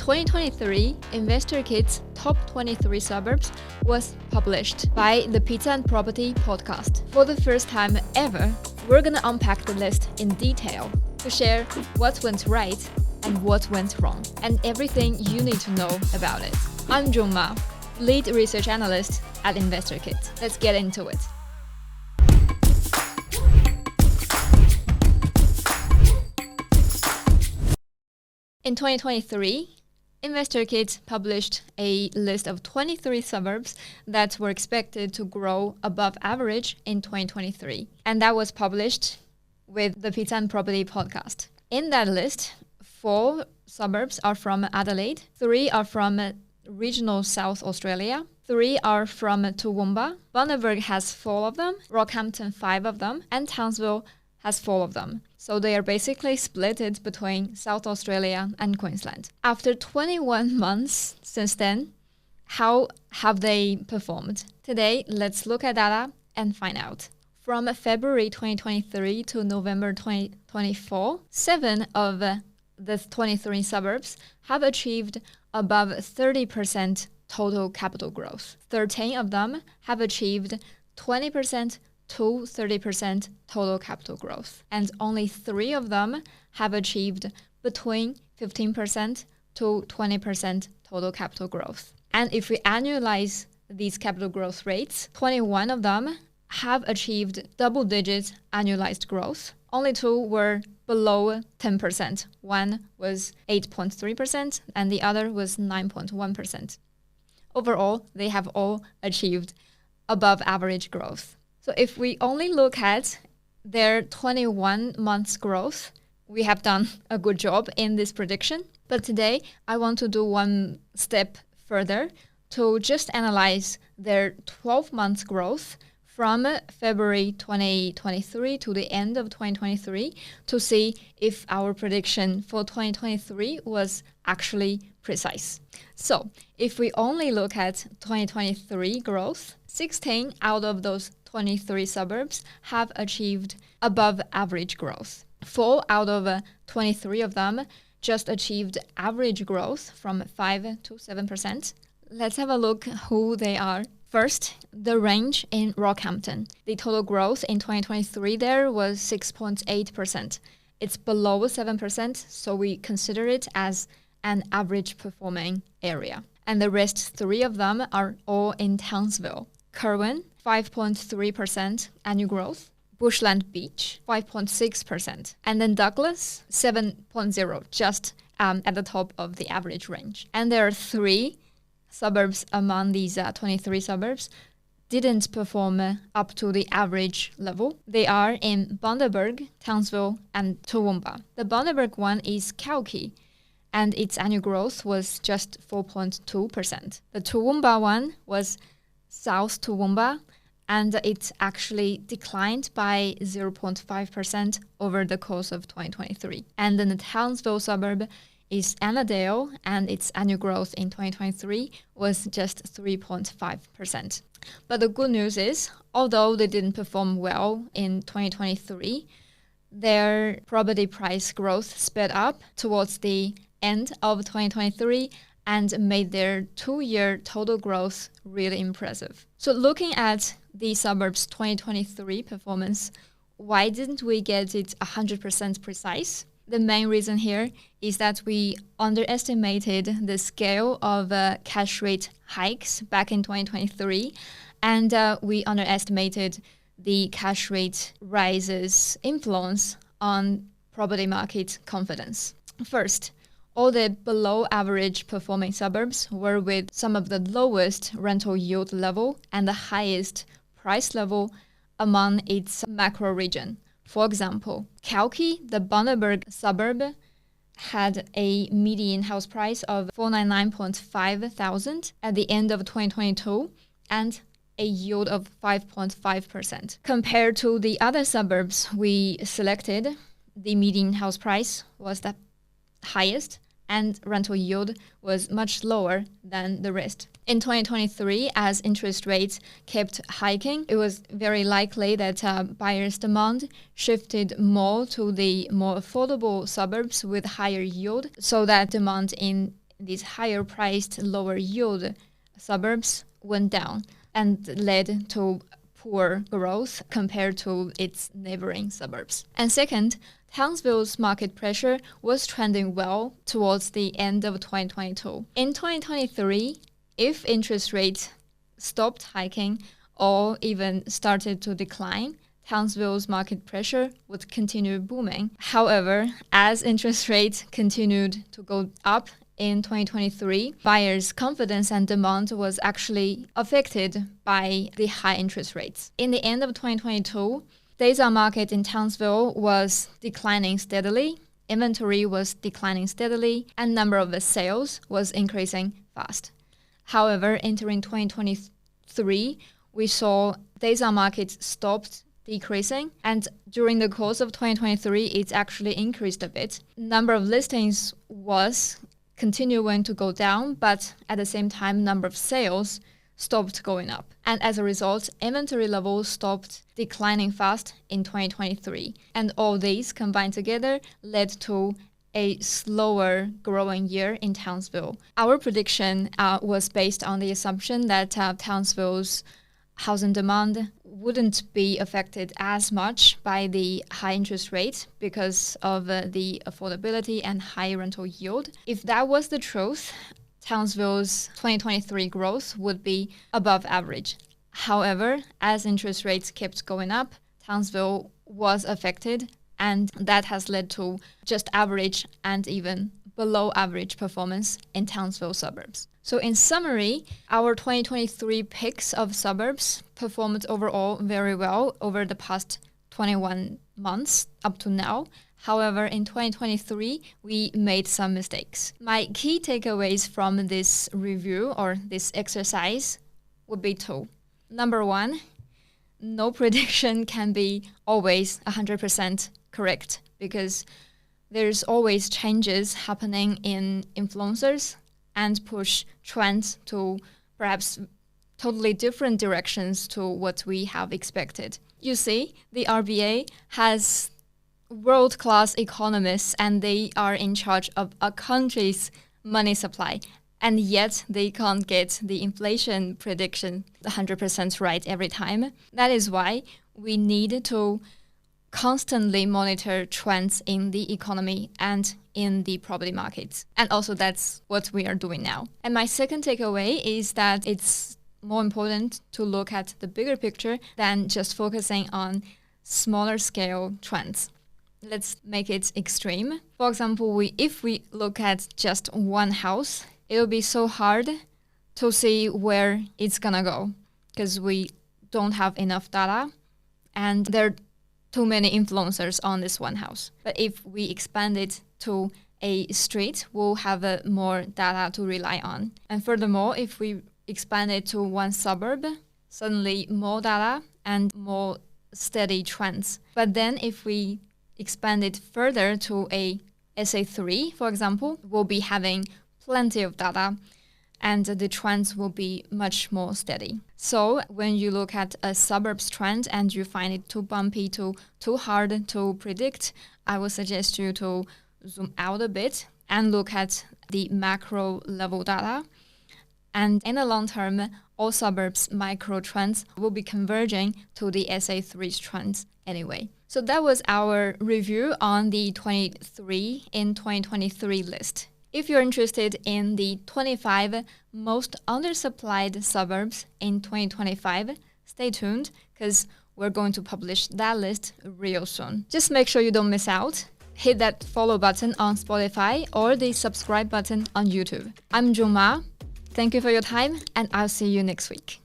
2023 InvestorKit's Top 23 Suburbs was published by the Pizza and Property podcast. For the first time ever, we're gonna unpack the list in detail to share what went right and what went wrong, and everything you need to know about it. I'm Junge, lead research analyst at InvestorKit. Let's get into it. In 2023, InvestorKit published a list of 23 suburbs that were expected to grow above average in 2023. And that was published with the Pizza and Property podcast. In that list, 4 suburbs are from Adelaide, 3 are from regional South Australia, 3 are from Toowoomba, Bundaberg has 4 of them, Rockhampton 5 of them, and Townsville has 4 of them. So they are basically split between South Australia and Queensland. After 21 months since then, how have they performed? Today, let's look at data and find out. From February 2023 to November 2024, 7 of the 23 suburbs have achieved above 30% total capital growth. 13 of them have achieved 20% to 30% total capital growth. And only 3 of them have achieved between 15% to 20% total capital growth. And if we annualize these capital growth rates, 21 of them have achieved double-digit annualized growth. Only 2 were below 10%. One was 8.3% and the other was 9.1%. Overall, they have all achieved above average growth. So if we only look at their 21 months growth, we have done a good job in this prediction. But today, I want to do one step further to just analyze their 12 months growth from February 2023 to the end of 2023 to see if our prediction for 2023 was actually precise. So if we only look at 2023 growth, 16 out of those 23 suburbs have achieved above average growth. 4 out of 23 of them just achieved average growth from 5 to 7%. Let's have a look who they are. First, the range in Rockhampton. The total growth in 2023 there was 6.8%. It's below 7%, so we consider it as an average performing area. And the rest 3 of them are all in Townsville. Kerwin, 5.3% annual growth. Bushland Beach, 5.6%. And then Douglas, 7.0%, just at the top of the average range. And there are 3 suburbs among these 23 suburbs didn't perform up to the average level. They are in Bundaberg, Townsville, and Toowoomba. The Bundaberg one is Kalki, and its annual growth was just 4.2%. The Toowoomba one was South Toowoomba, and it actually declined by 0.5% over the course of 2023. And then the Townsville suburb is Annandale, and its annual growth in 2023 was just 3.5%. But the good news is, although they didn't perform well in 2023, their property price growth sped up towards the end of 2023 and made their 2-year total growth really impressive. So looking at the suburbs 2023 performance, why didn't we get it 100% precise? The main reason here is that we underestimated the scale of cash rate hikes back in 2023, and we underestimated the cash rate rises influence on property market confidence. First, all the below average performing suburbs were with some of the lowest rental yield level and the highest price level among its macro region. For example, Kalki, the Bundaberg suburb, had a median house price of $499.5 thousand at the end of 2022 and a yield of 5.5%. Compared to the other suburbs we selected, the median house price was the highest and rental yield was much lower than the rest. In 2023, as interest rates kept hiking, it was very likely that buyers' demand shifted more to the more affordable suburbs with higher yield, so that demand in these higher priced, lower yield suburbs went down and led to poor growth compared to its neighboring suburbs. And second, Townsville's market pressure was trending well towards the end of 2022. In 2023, if interest rates stopped hiking or even started to decline, Townsville's market pressure would continue booming. However, as interest rates continued to go up in 2023, buyers' confidence and demand was actually affected by the high interest rates. In the end of 2022, days on market in Townsville was declining steadily, inventory was declining steadily, and number of sales was increasing fast. However, entering 2023, we saw days on market stopped decreasing, and during the course of 2023, it's actually increased a bit. Number of listings was continuing to go down, but at the same time, number of sales stopped going up. And as a result, inventory levels stopped declining fast in 2023. And all these combined together led to a slower growing year in Townsville. Our prediction was based on the assumption that Townsville's housing demand wouldn't be affected as much by the high interest rate because of the affordability and high rental yield. If that was the truth, Townsville's 2023 growth would be above average. However, as interest rates kept going up, Townsville was affected, and that has led to just average and even below average performance in Townsville suburbs. So in summary, our 2023 picks of suburbs performed overall very well over the past 21 months up to now. However, in 2023, we made some mistakes. My key takeaways from this review or this exercise would be two. Number one, no prediction can be always 100% correct because there's always changes happening in influencers and push trends to perhaps totally different directions to what we have expected. You see, the RBA has world-class economists and they are in charge of a country's money supply, and yet they can't get the inflation prediction 100% right every time. That is why we need to constantly monitor trends in the economy and in the property markets. And also that's what we are doing now. And my second takeaway is that it's more important to look at the bigger picture than just focusing on smaller scale trends. Let's make it extreme. For example, if we look at just one house, it'll be so hard to see where it's gonna go because we don't have enough data and there are too many influencers on this one house. But if we expand it to a street, we'll have more data to rely on. And furthermore, if we expand it to one suburb, suddenly more data and more steady trends. But then if we expand it further to a SA3, for example, we'll be having plenty of data and the trends will be much more steady. So when you look at a suburbs trend and you find it too bumpy, too hard to predict, I would suggest you to zoom out a bit and look at the macro level data. And in the long term, all suburbs micro trends will be converging to the SA3's trends anyway. So that was our review on the 23 in 2023 list. If you're interested in the 25 most undersupplied suburbs in 2025, stay tuned because we're going to publish that list real soon. Just make sure you don't miss out. Hit that follow button on Spotify or the subscribe button on YouTube. I'm Junge. Thank you for your time and I'll see you next week.